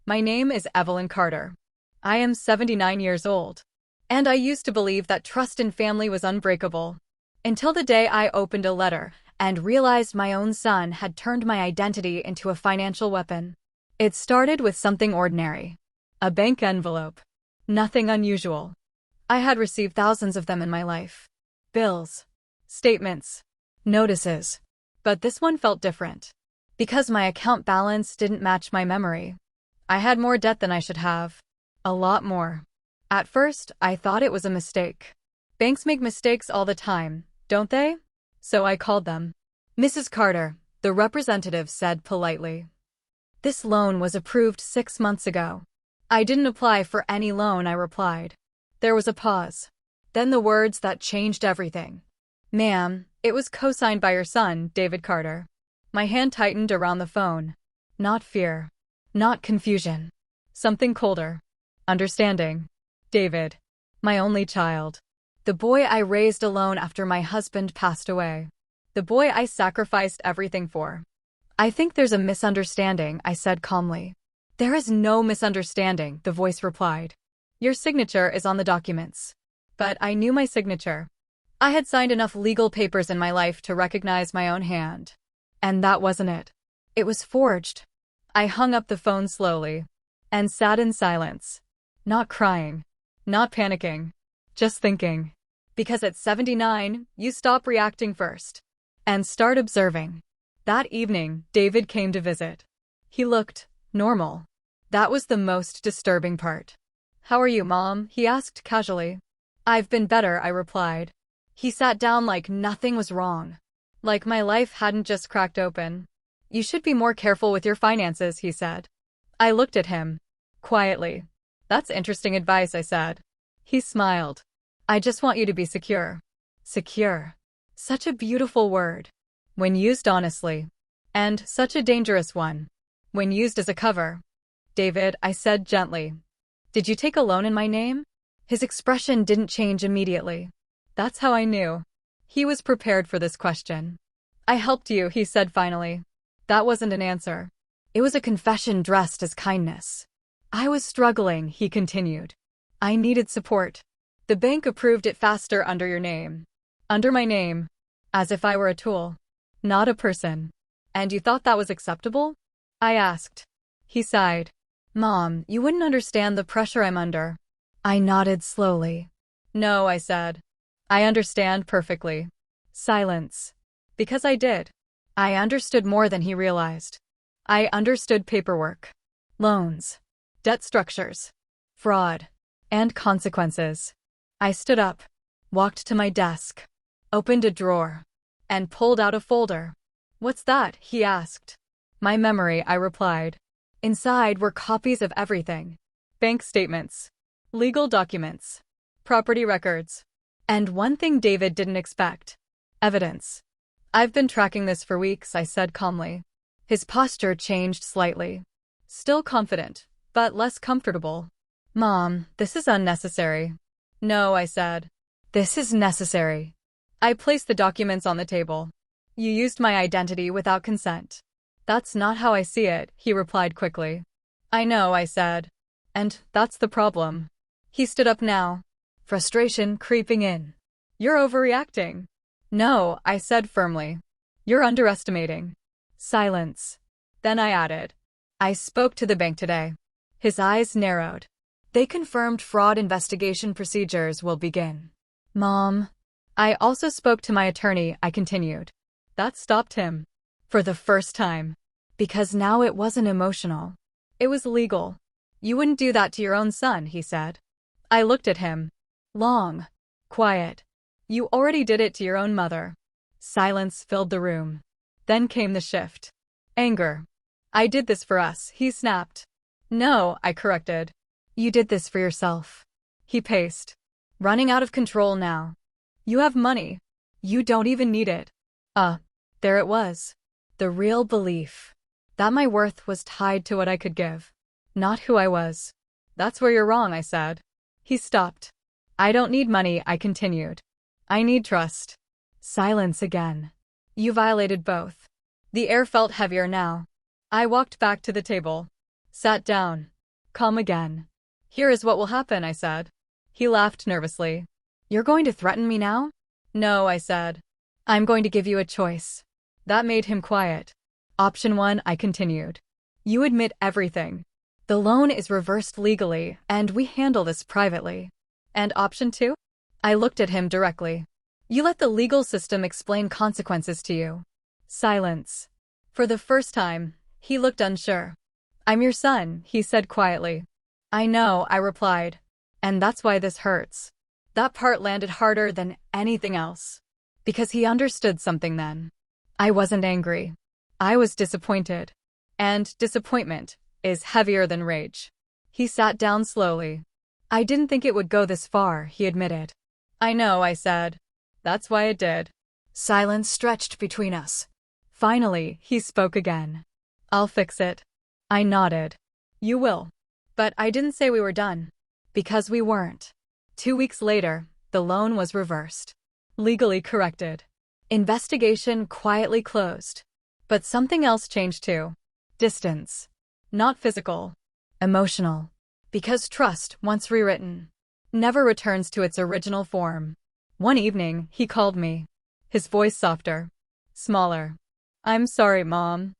My name is Evelyn Carter. I am 79 years old. And I used to believe that trust in family was unbreakable. Until the day I opened a letter and realized my own son had turned my identity into a financial weapon. It started with something ordinary. A bank envelope. Nothing unusual. I had received thousands of them in my life. Bills. Statements. Notices. But this one felt different. Because my account balance didn't match my memory. I had more debt than I should have. A lot more. At first, I thought it was a mistake. Banks make mistakes all the time, don't they? So I called them. Mrs. Carter, the representative said politely. This loan was approved 6 months ago. I didn't apply for any loan, I replied. There was a pause. Then the words that changed everything. Ma'am, it was co-signed by your son, David Carter. My hand tightened around the phone. Not fear. Not confusion. Something colder. Understanding. David. My only child. The boy I raised alone after my husband passed away. The boy I sacrificed everything for. I think there's a misunderstanding, I said calmly. There is no misunderstanding, the voice replied. Your signature is on the documents. But I knew my signature. I had signed enough legal papers in my life to recognize my own hand. And that wasn't it. It was forged. I hung up the phone slowly. And sat in silence. Not crying. Not panicking. Just thinking. Because at 79, you stop reacting first. And start observing. That evening, David came to visit. He looked normal. That was the most disturbing part. How are you, Mom? He asked casually. I've been better, I replied. He sat down like nothing was wrong. Like my life hadn't just cracked open. You should be more careful with your finances, he said. I looked at him. Quietly. That's interesting advice, I said. He smiled. I just want you to be secure. Secure. Such a beautiful word. When used honestly. And such a dangerous one. When used as a cover. David, I said gently. Did you take a loan in my name? His expression didn't change immediately. That's how I knew. He was prepared for this question. I helped you, he said finally. That wasn't an answer. It was a confession dressed as kindness. I was struggling, he continued. I needed support. The bank approved it faster under your name. Under my name. As if I were a tool. Not a person. And you thought that was acceptable? I asked. He sighed. Mom, you wouldn't understand the pressure I'm under. I nodded slowly. No, I said. I understand perfectly. Silence. Because I did. I understood more than he realized. I understood paperwork. Loans. Debt structures. Fraud. And consequences. I stood up. Walked to my desk. Opened a drawer. And pulled out a folder. What's that? He asked. My memory, I replied. Inside were copies of everything. Bank statements. Legal documents. Property records. And one thing David didn't expect. Evidence. I've been tracking this for weeks, I said calmly. His posture changed slightly. Still confident, but less comfortable. Mom, this is unnecessary. No, I said. This is necessary. I placed the documents on the table. You used my identity without consent. That's not how I see it, he replied quickly. I know, I said. And that's the problem. He stood up now. Frustration creeping in. You're overreacting. No, I said firmly. You're underestimating. Silence. Then I added. I spoke to the bank today. His eyes narrowed. They confirmed fraud investigation procedures will begin. Mom. I also spoke to my attorney, I continued. That stopped him. For the first time. Because now it wasn't emotional. It was legal. You wouldn't do that to your own son, he said. I looked at him. Long. Quiet. You already did it to your own mother. Silence filled the room. Then came the shift. Anger. I did this for us, he snapped. No, I corrected. You did this for yourself. He paced. Running out of control now. You have money. You don't even need it. There it was. The real belief. That my worth was tied to what I could give. Not who I was. That's where you're wrong, I said. He stopped. I don't need money, I continued. I need trust. Silence again. You violated both. The air felt heavier now. I walked back to the table. Sat down. Calm again. Here is what will happen, I said. He laughed nervously. You're going to threaten me now? No, I said. I'm going to give you a choice. That made him quiet. Option 1, I continued. You admit everything. The loan is reversed legally, and we handle this privately. And option 2? I looked at him directly. You let the legal system explain consequences to you. Silence. For the first time, he looked unsure. I'm your son, he said quietly. I know, I replied. And that's why this hurts. That part landed harder than anything else. Because he understood something then. I wasn't angry. I was disappointed. And disappointment is heavier than rage. He sat down slowly. I didn't think it would go this far, he admitted. I know, I said. That's why it did. Silence stretched between us. Finally, he spoke again. I'll fix it. I nodded. You will. But I didn't say we were done. Because we weren't. 2 weeks later, the loan was reversed. Legally corrected. Investigation quietly closed. But something else changed too. Distance. Not physical. Emotional. Because trust, once rewritten, never returns to its original form. One evening, he called me. His voice softer. Smaller. I'm sorry, Mom.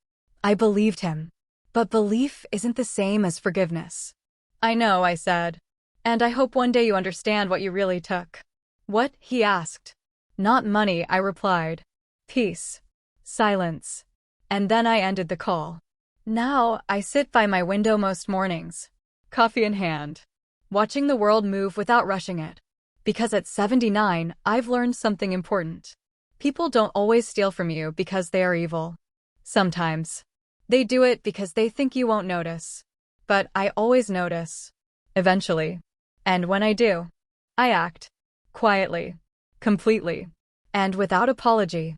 I believed him. But belief isn't the same as forgiveness. I know, I said. And I hope one day you understand what you really took. What? He asked. Not money, I replied. Peace. Silence. And then I ended the call. Now, I sit by my window most mornings, coffee in hand, watching the world move without rushing it. Because at 79, I've learned something important. People don't always steal from you because they are evil. Sometimes. They do it because they think you won't notice. But I always notice. Eventually. And when I do, I act. Quietly. Completely. And without apology.